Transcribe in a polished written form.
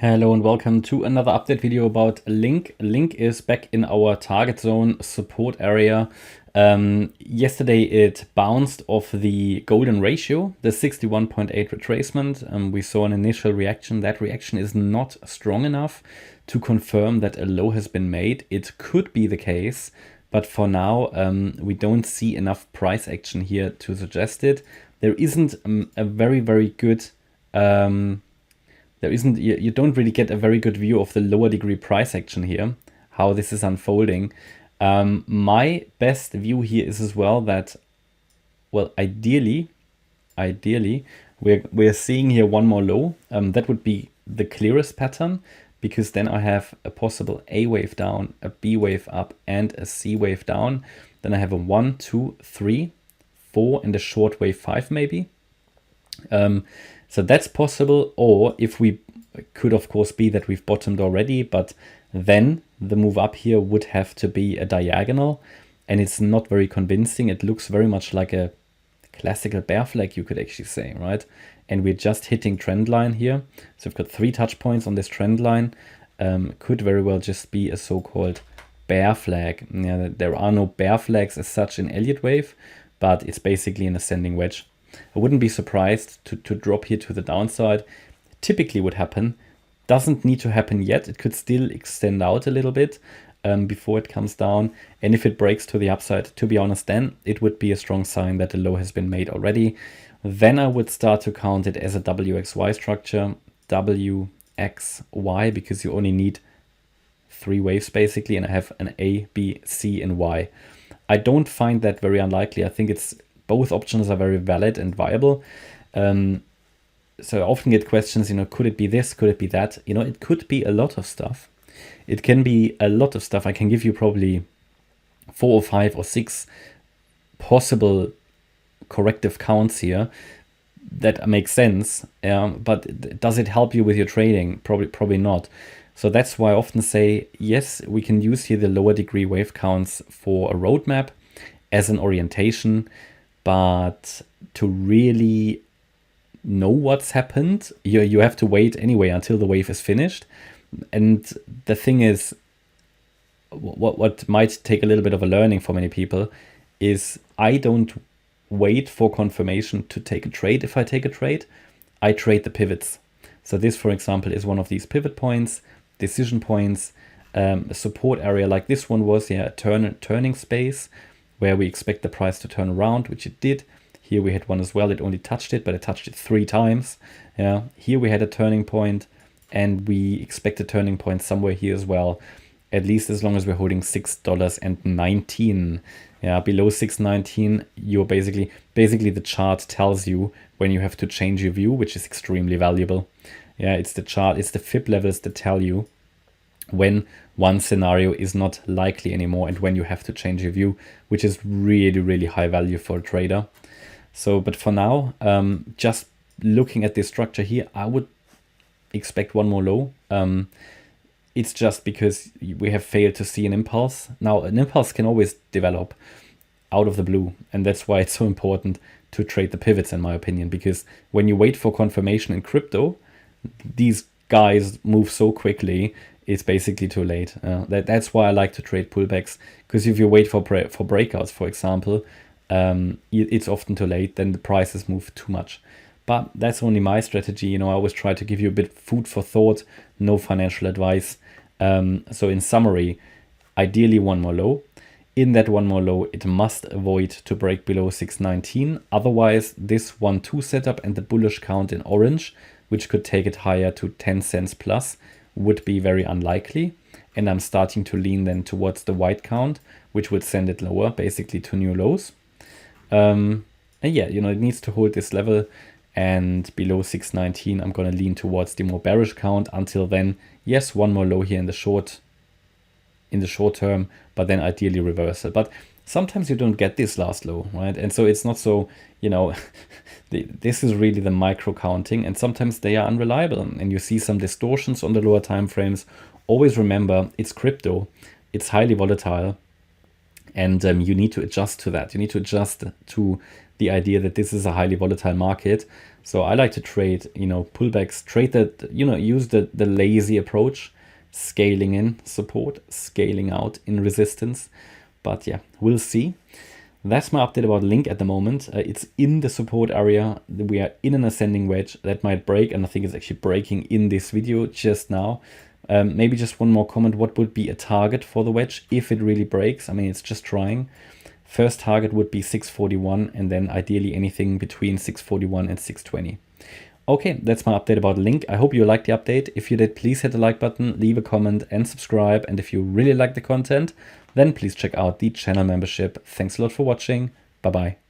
Hello and welcome to another update video about LINK. LINK is back in our target zone support area. Yesterday it bounced off the golden ratio, the 61.8 retracement. We saw an initial reaction. That reaction is not strong enough to confirm that a low has been made. It could be the case, but for now we don't see enough price action here to suggest it. There isn't a very good you don't really get a very good view of the lower degree price action here, how this is unfolding. My best view here is as well that, well, ideally, we're seeing here one more low. That would be the clearest pattern, because then I have a possible A wave down, a B wave up, and a C wave down. Then I have a 1, 2, 3, 4, and a short wave 5 maybe. So that's possible, or if we could, of course, be that we've bottomed already, but then the move up here would have to be a diagonal, and it's not very convincing. It looks very much like a classical bear flag, you could actually say, right? And we're just hitting trend line here. So we've got 3 touch points on this trend line. Could very well just be a so-called bear flag. Yeah, there are no bear flags as such in Elliott wave, but it's basically an ascending wedge. I wouldn't be surprised to drop here to the downside. Typically would happen. Doesn't need to happen yet. It could still extend out a little bit before it comes down. And if it breaks to the upside, to be honest, then it would be a strong sign that the low has been made already. Then I would start to count it as a WXY structure. WXY, because you only need 3 waves basically, and I have an A, B, C, and Y. I don't find that very unlikely. I think both options are very valid and viable. So I often get questions, could it be this? Could it be that? It could be a lot of stuff. It can be a lot of stuff. I can give you probably 4 or 5 or 6 possible corrective counts here that make sense. But does it help you with your trading? Probably not. So that's why I often say, yes, we can use here the lower degree wave counts for a roadmap as an orientation. But to really know what's happened, you have to wait anyway until the wave is finished. And the thing is, what might take a little bit of a learning for many people is I don't wait for confirmation to take a trade. If I take a trade, I trade the pivots. So this, for example, is one of these pivot points, decision points, a support area like this one was, a turning space, where we expect the price to turn around, which it did. Here we had one as well. It only touched it, but it touched it 3 times. Here we had a turning point, and we expect a turning point somewhere here as well, at least as long as we're holding $6.19. Below $6.19, you're basically the chart tells you when you have to change your view, which is extremely valuable. It's the chart, it's the fib levels that tell you when one scenario is not likely anymore and when you have to change your view, which is really high value for a trader. So, but for now, just looking at this structure here, I would expect one more low. It's just because we have failed to see an impulse. Now, an impulse can always develop out of the blue, and that's why it's so important to trade the pivots, in my opinion, because when you wait for confirmation in crypto, these guys move so quickly, it's basically too late. That's why I like to trade pullbacks, because if you wait for breakouts, for example, it's often too late, then the prices move too much. But that's only my strategy. I always try to give you a bit of food for thought, no financial advice. So in summary, ideally one more low. In that one more low, it must avoid to break below 619. Otherwise, this 1-2 setup and the bullish count in orange, which could take it higher to 10 cents plus, would be very unlikely. And I'm starting to lean then towards the white count, which would send it lower, basically to new lows. And yeah, it needs to hold this level, and below 619, I'm going to lean towards the more bearish count. Until then, yes, one more low here in the short term, but then ideally reversal. But sometimes you don't get this last low, right? And so it's not so, this is really the micro counting, and sometimes they are unreliable, and you see some distortions on the lower time frames. Always remember, it's crypto, it's highly volatile, and you need to adjust to that. You need to adjust to the idea that this is a highly volatile market. So I like to trade, pullbacks, trade that, use the lazy approach, scaling in support, scaling out in resistance. But yeah, we'll see. That's my update about LINK at the moment. It's in the support area. We are in an ascending wedge that might break, and I think it's actually breaking in this video just now. Maybe just one more comment. What would be a target for the wedge if it really breaks? I mean, it's just trying. First target would be 641, and then ideally anything between 641 and 620. Okay, that's my update about LINK. I hope you liked the update. If you did, please hit the like button, leave a comment and subscribe. And if you really like the content, then please check out the channel membership. Thanks a lot for watching. Bye-bye.